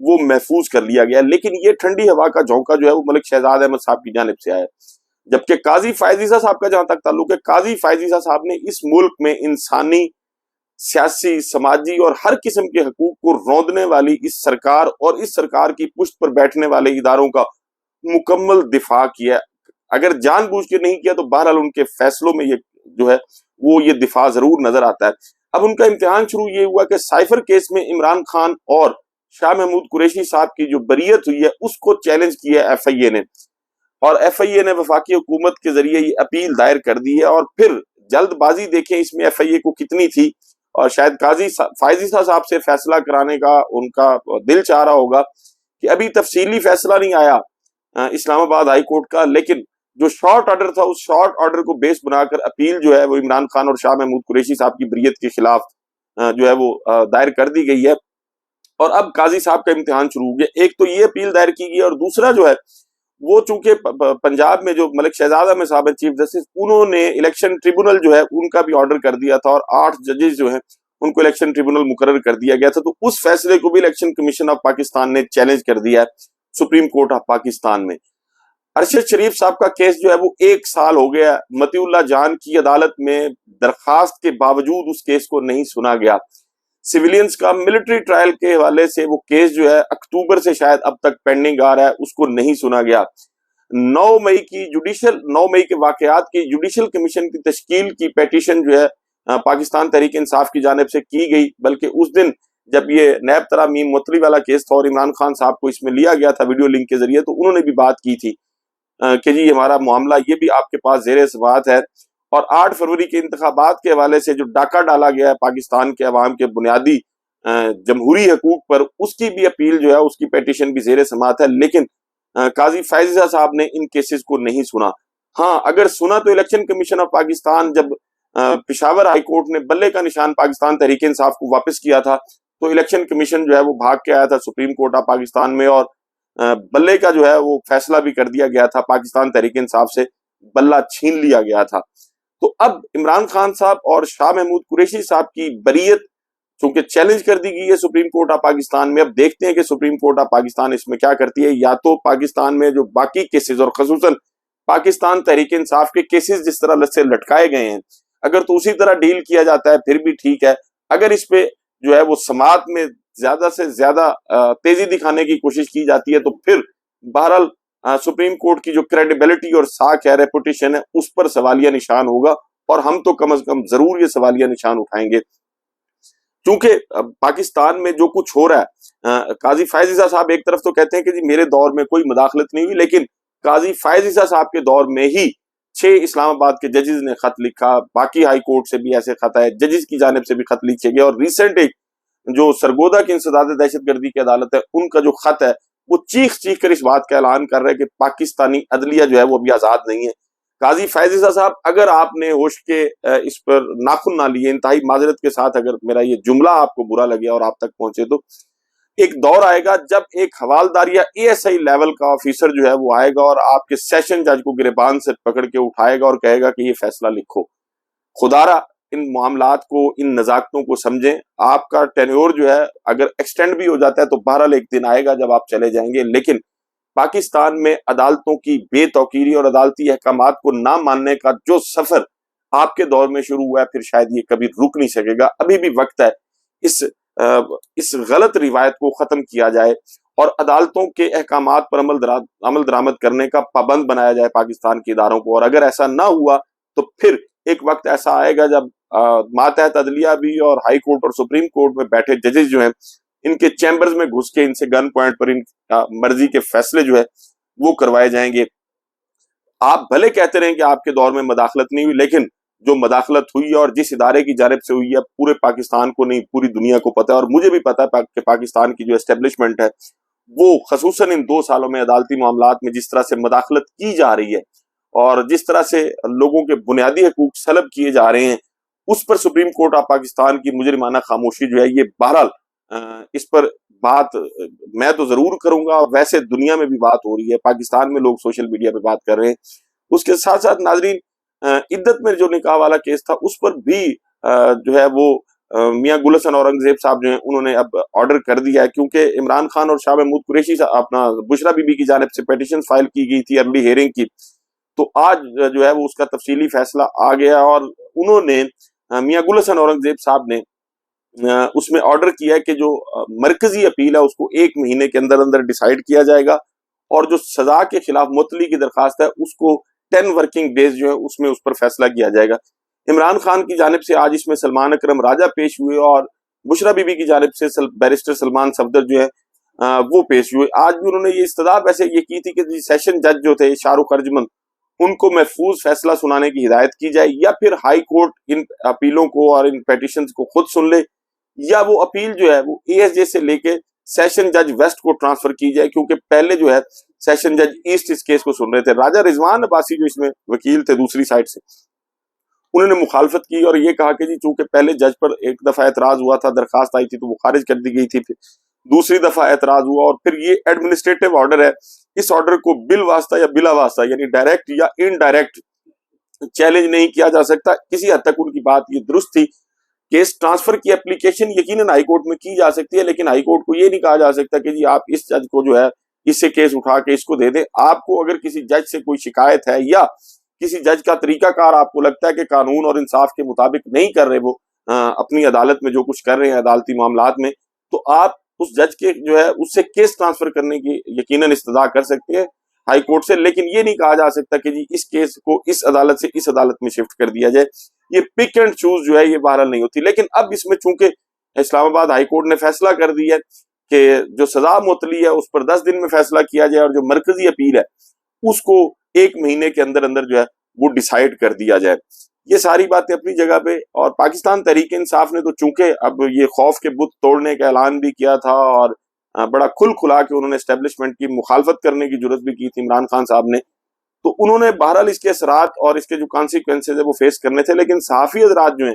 وہ محفوظ کر لیا گیا. لیکن یہ ٹھنڈی ہوا کا جھونکا جو ہے وہ ملک شہزاد احمد صاحب کی جانب سے آیا. جبکہ قاضی فائز عیسیٰ صاحب کا جہاں تک تعلق ہے، قاضی فائز عیسیٰ صاحب نے اس ملک میں انسانی، سیاسی، سماجی اور ہر قسم کے حقوق کو روندنے والی اس سرکار اور اس سرکار کی پشت پر بیٹھنے والے اداروں کا مکمل دفاع کیا. اگر جان بوجھ کے نہیں کیا تو بہرحال ان کے فیصلوں میں یہ جو ہے وہ یہ دفاع ضرور نظر آتا ہے. اب ان کا امتحان شروع یہ ہوا کہ سائفر کیس میں عمران خان اور شاہ محمود قریشی صاحب کی جو بریت ہوئی ہے اس کو چیلنج کیا ایف آئی اے نے، اور ایف آئی اے نے وفاقی حکومت کے ذریعے یہ اپیل دائر کر دی ہے. اور پھر جلد بازی دیکھیں اس میں ایف آئی اے کو کتنی تھی، اور شاید قاضی فائز عیسیٰ صاحب سے فیصلہ کرانے کا ان کا دل چاہ رہا ہوگا کہ ابھی تفصیلی فیصلہ نہیں آیا اسلام آباد ہائی کورٹ کا، لیکن جو شارٹ آرڈر تھا اس شارٹ آرڈر کو بیس بنا کر اپیل جو ہے وہ عمران خان اور شاہ محمود قریشی صاحب کی بریت کے خلاف جو ہے وہ دائر کر دی گئی ہے. اور اب قاضی صاحب کا امتحان شروع ہو گیا. ایک تو یہ اپیل دائر کی گئی، اور دوسرا جو ہے وہ چونکہ پنجاب میں جو ملک شہزاد احمد صاحب چیف جسٹس، انہوں نے الیکشن ٹریبونل جو ہے ان کا بھی آرڈر کر دیا تھا، اور 8 ججز جو ہیں ان کو الیکشن ٹریبونل مقرر کر دیا گیا تھا. تو اس فیصلے کو بھی الیکشن کمیشن آف پاکستان نے چیلنج کر دیا ہے سپریم کورٹ آف پاکستان میں. ارشد شریف صاحب کا کیس جو ہے وہ 1 سال ہو گیا، مطیع اللہ جان کی عدالت میں درخواست کے باوجود اس کیس کو نہیں سنا گیا. سویلینز کا ملٹری ٹرائل کے حوالے سے وہ کیس جو ہے اکتوبر سے شاید اب تک پینڈنگ آ رہا ہے، اس کو نہیں سنا گیا. 9 مئی کے واقعات کی جوڈیشل کمیشن کی تشکیل کی پیٹیشن جو ہے پاکستان تحریک انصاف کی جانب سے کی گئی، بلکہ اس دن جب یہ نیب ترامیم مطلب والا کیس تھا اور عمران خان صاحب کو اس میں لیا گیا تھا ویڈیو لنک کے ذریعے، تو انہوں نے بھی بات کی تھی کہ جی ہمارا معاملہ یہ بھی آپ کے پاس زیر سماعت ہے. اور 8 فروری کے انتخابات کے حوالے سے جو ڈاکہ ڈالا گیا ہے پاکستان کے عوام کے بنیادی جمہوری حقوق پر، اس کی بھی اپیل جو ہے اس کی پیٹیشن بھی زیر سماعت ہے. لیکن قاضی فائز عیسیٰ صاحب نے ان کیسز کو نہیں سنا. ہاں اگر سنا تو الیکشن کمیشن آف پاکستان جب پشاور ہائی کورٹ نے بلے کا نشان پاکستان تحریک انصاف کو واپس کیا تھا تو الیکشن کمیشن جو ہے وہ بھاگ کے آیا تھا سپریم کورٹ آف پاکستان میں، اور بلے کا جو ہے وہ فیصلہ بھی کر دیا گیا تھا، پاکستان تحریک انصاف سے بلہ چھین لیا گیا تھا. تو اب عمران خان صاحب اور شاہ محمود قریشی صاحب کی بریت چونکہ چیلنج کر دی گئی ہے سپریم کورٹ آف پاکستان میں، اب دیکھتے ہیں کہ سپریم کورٹ آف پاکستان اس میں کیا کرتی ہے. یا تو پاکستان میں جو باقی کیسز اور خصوصاً پاکستان تحریک انصاف کے کیسز جس طرح سے لٹکائے گئے ہیں، اگر تو اسی طرح ڈیل کیا جاتا ہے پھر بھی ٹھیک ہے. اگر اس پہ جو ہے وہ سماعت میں زیادہ سے زیادہ تیزی دکھانے کی کوشش کی جاتی ہے تو پھر بہرحال سپریم کورٹ کی جو کریڈیبلٹی اور ساکھ ہے، ریپوٹیشن ہے، اس پر سوالیہ نشان ہوگا. اور ہم تو کم از کم ضرور یہ سوالیہ نشان اٹھائیں گے، کیونکہ پاکستان میں جو کچھ ہو رہا ہے. قاضی فائز عیسیٰ صاحب ایک طرف تو کہتے ہیں کہ جی میرے دور میں کوئی مداخلت نہیں ہوئی، لیکن قاضی فائز عیسیٰ صاحب کے دور میں ہی 6 اسلام آباد کے ججز نے خط لکھا، باقی ہائی کورٹ سے بھی ایسے خط آئے، ججز کی جانب سے بھی خط لکھے گئے. اور ریسنٹ ایک جو سرگودا کی انسداد دہشت گردی کی عدالت ہے ان کا جو خط ہے وہ چیخ کر اس بات کا اعلان کر رہے کہ پاکستانی عدلیہ جو ہے وہ ابھی آزاد نہیں ہے. قاضی فائز عیسیٰ صاحب اگر آپ نے ہوش کے اس پر ناخن نہ لیے، انتہائی معذرت کے ساتھ اگر میرا یہ جملہ آپ کو برا لگے اور آپ تک پہنچے، تو ایک دور آئے گا جب ایک حوالدار یا اے ایس آئی لیول کا آفیسر جو ہے وہ آئے گا اور آپ کے سیشن جج کو گریبان سے پکڑ کے اٹھائے گا اور کہے گا کہ یہ فیصلہ لکھو. خدارا ان معاملات کو، ان نزاکتوں کو سمجھیں. آپ کا ٹینیور جو ہے اگر ایکسٹینڈ بھی ہو جاتا ہے تو بہرحال ایک دن آئے گا جب آپ چلے جائیں گے. لیکن پاکستان میں عدالتوں کی بے توقیری اور عدالتی احکامات کو نہ ماننے کا جو سفر آپ کے دور میں شروع ہوا ہے پھر شاید یہ کبھی رک نہیں سکے گا. ابھی بھی وقت ہے اس غلط روایت کو ختم کیا جائے اور عدالتوں کے احکامات پر عمل درآمد کرنے کا پابند بنایا جائے پاکستان کے اداروں کو. اور اگر ایسا نہ ہوا تو پھر ایک وقت ایسا آئے گا جب ماتحت عدلیہ بھی اور ہائی کورٹ اور سپریم کورٹ میں بیٹھے ججز جو ہیں ان کے چیمبرز میں گھس کے ان سے گن پوائنٹ پر ان مرضی کے فیصلے جو ہے وہ کروائے جائیں گے. آپ بھلے کہتے رہیں کہ آپ کے دور میں مداخلت نہیں ہوئی، لیکن جو مداخلت ہوئی ہے اور جس ادارے کی جانب سے ہوئی ہے پورے پاکستان کو نہیں پوری دنیا کو پتہ ہے. اور مجھے بھی پتہ ہے کہ پاکستان کی جو اسٹیبلشمنٹ ہے وہ خصوصاً ان 2 سالوں میں عدالتی معاملات میں جس طرح سے مداخلت کی جا رہی ہے اور جس طرح سے لوگوں کے بنیادی حقوق سلب کیے جا رہے ہیں، اس پر سپریم کورٹ آف پاکستان کی مجرمانہ خاموشی جو ہے یہ بہرحال اس پر بات میں تو ضرور کروں گا. اور ویسے دنیا میں بھی بات ہو رہی ہے، پاکستان میں لوگ سوشل میڈیا پہ بات کر رہے ہیں. اس کے ساتھ ساتھ ناظرین، عدت میں جو نکاح والا کیس تھا اس پر بھی جو ہے وہ میاں گل حسن اورنگزیب صاحب جو ہیں انہوں نے اب آرڈر کر دیا ہے، کیونکہ عمران خان اور شاہ محمود قریشی اپنا بشرا بی بی کی جانب سے پیٹیشن فائل کی گئی تھی ارلی ہیئرنگ کی، تو آج جو ہے وہ اس کا تفصیلی فیصلہ آ گیا، اور انہوں نے میاں گل حسن اورنگزیب صاحب نے اس میں آرڈر کیا ہے کہ جو مرکزی اپیل ہے اس کو 1 مہینے کے اندر اندر ڈیسائیڈ کیا جائے گا، اور جو سزا کے خلاف معطلی کی درخواست ہے اس کو 10 ورکنگ ڈیز جو ہے اس میں اس پر فیصلہ کیا جائے گا۔ عمران خان کی جانب سے آج اس میں سلمان اکرم راجہ پیش ہوئے، اور بشرا بی بی کی جانب سے بیرسٹر سلمان صفدر جو ہے وہ پیش ہوئے۔ آج بھی انہوں نے یہ استدعا ویسے یہ کی تھی کہ سیشن جج جو تھے شاہ رخ ارجمن، ان کو محفوظ فیصلہ سنانے کی ہدایت کی جائے، یا پھر ہائی کورٹ ان اپیلوں کو اور ان پیٹیشنز کو خود سن لے، یا وہ اپیل جو ہے وہ اے ایس جے سے لے کے سیشن جج ویسٹ کو ٹرانسفر کی جائے، کیونکہ پہلے جو ہے سیشن جج ایسٹ اس کیس کو سن رہے تھے۔ راجہ رضوان عباسی جو اس میں وکیل تھے دوسری سائڈ سے، انہوں نے مخالفت کی اور یہ کہا کہ جی چونکہ پہلے جج پر ایک دفعہ اعتراض ہوا تھا، درخواست آئی تھی تو وہ خارج کر دی گئی تھی، پھر دوسری دفعہ اعتراض ہوا، اور پھر یہ ایڈمنسٹریٹو آرڈر ہے، اس آرڈر کو بل واسطہ یا بلا واسطہ یعنی ڈائریکٹ یا انڈائریکٹ چیلنج نہیں کیا جا سکتا۔ کسی حد تک ان کی بات یہ درست تھی، کیس ٹرانسفر کی اپلیکیشن یقیناً ہائی کورٹ میں کی جا سکتی ہے، لیکن ہائی کورٹ کو یہ نہیں کہا جا سکتا کہ جی آپ اس جج کو جو ہے اس سے کیس اٹھا کے اس کو دے دیں۔ آپ کو اگر کسی جج سے کوئی شکایت ہے، یا کسی جج کا طریقہ کار آپ کو لگتا ہے کہ قانون اور انصاف کے مطابق نہیں کر رہے وہ اپنی عدالت میں جو کچھ کر رہے ہیں عدالتی معاملات میں، تو آپ اس جج کے جو ہے اس سے کیس ٹرانسفر کرنے کی یقیناً استدعا کر سکتے ہیں ہائی کورٹ سے، لیکن یہ نہیں کہا جا سکتا کہ جی اس کیس کو اس عدالت سے اس عدالت میں شفٹ کر دیا جائے۔ یہ پک اینڈ چوز جو ہے یہ بہرحال نہیں ہوتی، لیکن اب اس میں چونکہ اسلام آباد ہائی کورٹ نے فیصلہ کر دیا کہ جو سزا معطلی ہے اس پر 10 دن میں فیصلہ کیا جائے، اور جو مرکزی اپیل ہے اس کو 1 مہینے کے اندر اندر جو ہے وہ ڈیسائیڈ کر دیا جائے۔ یہ ساری باتیں اپنی جگہ پہ، اور پاکستان تحریک انصاف نے تو چونکہ اب یہ خوف کے بت توڑنے کا اعلان بھی کیا تھا، اور بڑا کھل کھلا کے انہوں نے اسٹیبلشمنٹ کی مخالفت کرنے کی جرات بھی کی تھی عمران خان صاحب نے، تو انہوں نے بہرحال اس کے اثرات اور اس کے جو کانسیکوینسز ہے وہ فیس کرنے تھے، لیکن صحافی حضرات جو ہیں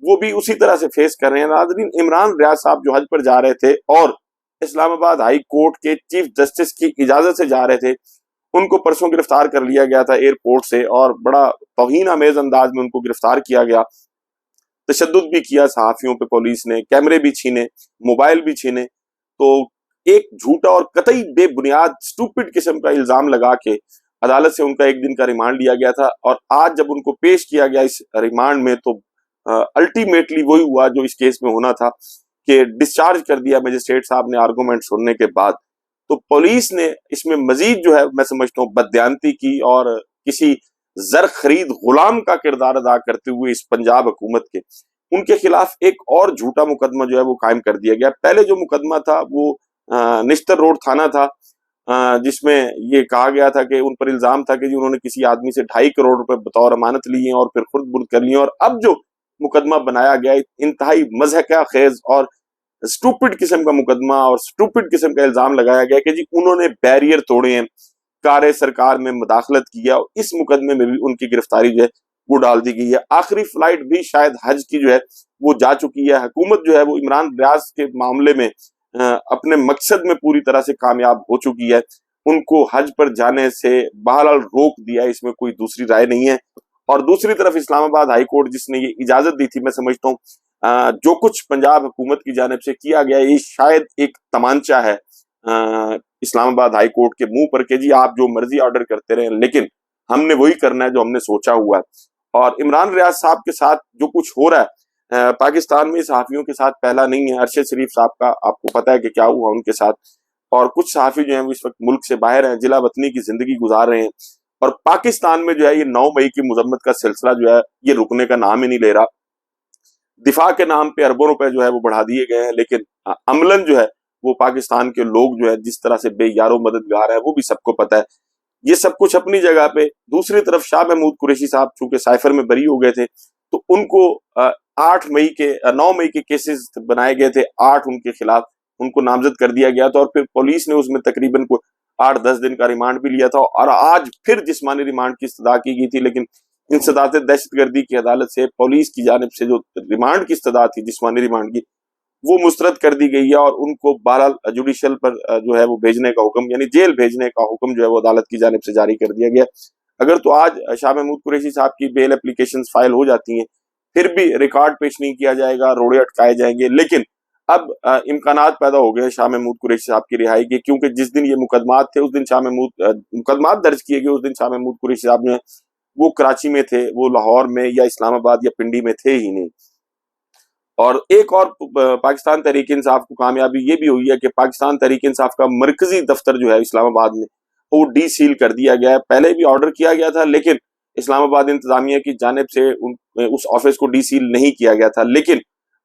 وہ بھی اسی طرح سے فیس کر رہے ہیں۔ ناظرین، عمران ریاض صاحب جو حج پر جا رہے تھے اور اسلام آباد ہائی کورٹ کے چیف جسٹس کی اجازت سے جا رہے تھے، ان کو پرسوں گرفتار کر لیا گیا تھا ایئرپورٹ سے، اور بڑا توہین آمیز انداز میں ان کو گرفتار کیا گیا، تشدد بھی کیا صحافیوں پہ پولیس نے، کیمرے بھی چھینے، موبائل بھی چھینے، تو ایک جھوٹا اور قطعی بے بنیاد سٹوپڈ قسم کا الزام لگا کے عدالت سے ان کا 1 دن کا ریمانڈ لیا گیا تھا، اور آج جب ان کو پیش کیا گیا اس ریمانڈ میں تو الٹیمیٹلی وہی ہوا جو اس کیس میں ہونا تھا کہ ڈسچارج کر دیا مجسٹریٹ صاحب نے آرگومنٹ سننے کے بعد۔ تو پولیس نے اس میں مزید جو ہے میں سمجھتا ہوں بددیانتی کی، اور کسی زر خرید غلام کا کردار ادا کرتے ہوئے اس پنجاب حکومت کے ان کے خلاف ایک اور جھوٹا مقدمہ جو ہے وہ قائم کر دیا گیا۔ پہلے جو مقدمہ تھا وہ نشتر روڈ تھانہ تھا، جس میں یہ کہا گیا تھا کہ ان پر الزام تھا کہ جی انہوں نے کسی آدمی سے 2.5 کروڑ روپے بطور امانت لیے ہیں اور پھر خود برد کر لیے، اور اب جو مقدمہ بنایا گیا انتہائی مضحکہ خیز اور سٹوپڈ قسم کا مقدمہ اور سٹوپڈ قسم کا الزام لگایا گیا کہ جی انہوں نے بیریئر توڑے ہیں، کار سرکار میں مداخلت کیا، اور اس مقدمے میں بھی ان کی گرفتاری جو ہے وہ ڈال دی گئی ہے۔ آخری فلائٹ بھی شاید حج کی جو ہے وہ جا چکی ہے۔ حکومت جو ہے وہ عمران ریاض کے معاملے میں اپنے مقصد میں پوری طرح سے کامیاب ہو چکی ہے، ان کو حج پر جانے سے بہرحال روک دیا، اس میں کوئی دوسری رائے نہیں ہے۔ اور دوسری طرف اسلام آباد ہائی کورٹ جس نے یہ اجازت دی تھی، میں سمجھتا ہوں جو کچھ پنجاب حکومت کی جانب سے کیا گیا یہ شاید ایک تمانچہ ہے اسلام آباد ہائی کورٹ کے منہ پر کہ جی آپ جو مرضی آرڈر کرتے رہیں، لیکن ہم نے وہی کرنا ہے جو ہم نے سوچا ہوا ہے۔ اور عمران ریاض صاحب کے ساتھ جو کچھ ہو رہا ہے پاکستان میں صحافیوں کے ساتھ پہلا نہیں ہے۔ ارشد شریف صاحب کا آپ کو پتا ہے کہ کیا ہوا ان کے ساتھ، اور کچھ صحافی جو ہیں وہ اس وقت ملک سے باہر ہیں، جلا وطنی کی زندگی گزار رہے ہیں، اور پاکستان میں جو ہے یہ 9 مئی کی مذمت کا سلسلہ جو ہے یہ رکنے کا نام ہی نہیں لے رہا۔ دفاع کے نام پہ اربوں روپے جو ہے وہ بڑھا دیے گئے ہیں، لیکن عملاً جو ہے وہ پاکستان کے لوگ جو ہے جس طرح سے بے یار و مددگار ہیں وہ بھی سب کو پتا ہے۔ یہ سب کچھ اپنی جگہ پہ۔ دوسری طرف شاہ محمود قریشی صاحب چونکہ سائفر میں بری ہو گئے تھے، تو ان کو 9 مئی کے کیسز بنائے گئے تھے، 8 ان کے خلاف ان کو نامزد کر دیا گیا تھا، اور پھر پولیس نے اس میں تقریباً 8-10 دن کا ریمانڈ بھی لیا تھا، اور آج پھر جسمانی ریمانڈ کی استدعا کی گئی تھی، لیکن انسداد دہشت گردی کی عدالت سے پولیس کی جانب سے جو ریمانڈ کی استدعا تھی جسمانی ریمانڈ کی وہ مسترد کر دی گئی ہے، اور ان کو بہرحال جوڈیشل پر جو ہے وہ بھیجنے کا حکم، یعنی جیل بھیجنے کا حکم جو ہے وہ عدالت کی جانب سے جاری کر دیا گیا۔ اگر تو آج شاہ محمود قریشی صاحب کی بیل اپلیکیشنز فائل ہو جاتی ہیں پھر بھی ریکارڈ پیش نہیں کیا جائے گا, روڑے اٹکائے جائیں گے. لیکن اب امکانات پیدا ہو گئے شاہ محمود قریشی صاحب کی رہائی کے, کیونکہ جس دن یہ مقدمات تھے اس دن مقدمات درج کیے گئے, اس دن شاہ محمود قریشی صاحب نے وہ کراچی میں تھے, وہ لاہور میں یا اسلام آباد یا پنڈی میں تھے ہی نہیں. اور ایک اور پاکستان تحریک انصاف کو کامیابی یہ بھی ہوئی ہے کہ پاکستان تحریک انصاف کا مرکزی دفتر جو ہے اسلام آباد میں وہ ڈی سیل کر دیا گیا ہے. پہلے بھی آرڈر کیا گیا تھا لیکن اسلام آباد انتظامیہ کی جانب سے اس آفس کو ڈی سیل نہیں کیا گیا تھا. لیکن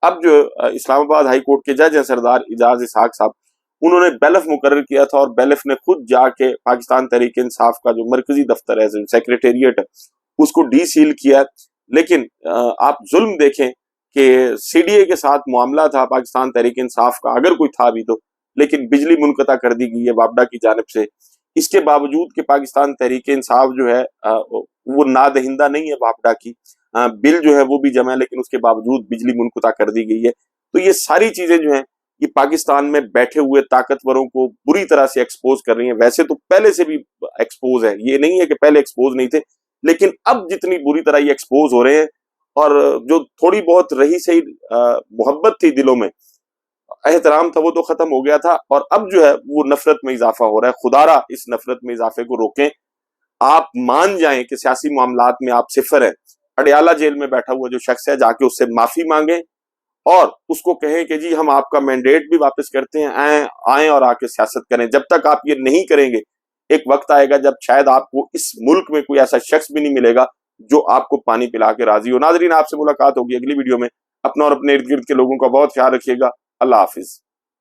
اب جو اسلام آباد ہائی کورٹ کے جج ہیں سردار اعجاز اسحاق صاحب, انہوں نے بیلف مقرر کیا تھا اور بیلف نے خود جا کے پاکستان تحریک انصاف کا جو مرکزی دفتر ہے, سیکریٹریٹ ہے, اس کو ڈی سیل کیا. لیکن آپ ظلم دیکھیں کہ سی ڈی اے کے ساتھ معاملہ تھا پاکستان تحریک انصاف کا, اگر کوئی تھا بھی تو, لیکن بجلی منقطع کر دی گئی ہے وابڈا کی جانب سے. اس کے باوجود کہ پاکستان تحریک انصاف جو ہے وہ نادہندہ نہیں ہے وابڈا کی, بل جو ہے وہ بھی جمع ہے, لیکن اس کے باوجود بجلی منقطع کر دی گئی ہے. تو یہ ساری چیزیں جو ہیں یہ پاکستان میں بیٹھے ہوئے طاقتوروں کو بری طرح سے ایکسپوز کر رہی ہیں. ویسے تو پہلے سے بھی ایکسپوز ہے, یہ نہیں ہے کہ پہلے ایکسپوز نہیں تھے, لیکن اب جتنی بری طرح یہ ایکسپوز ہو رہے ہیں, اور جو تھوڑی بہت رہی سہی محبت تھی دلوں میں, احترام تھا, وہ تو ختم ہو گیا تھا, اور اب جو ہے وہ نفرت میں اضافہ ہو رہا ہے. خدا را اس نفرت میں اضافے کو روکیں. آپ مان جائیں کہ سیاسی معاملات میں آپ صفر ہیں. اڈیالہ جیل میں بیٹھا ہوا جو شخص ہے جا کے اس سے معافی مانگیں اور اس کو کہیں کہ جی ہم آپ کا مینڈیٹ بھی واپس کرتے ہیں, آئیں اور آ کے سیاست کریں. جب تک آپ یہ نہیں کریں گے ایک وقت آئے گا جب شاید آپ کو اس ملک میں کوئی ایسا شخص بھی نہیں ملے گا جو آپ کو پانی پلا کے راضی ہو. ناظرین, آپ سے ملاقات ہوگی اگلی ویڈیو میں. اپنا اور اپنے ارد گرد کے لوگوں کا بہت خیال رکھیے گا. اللہ حافظ.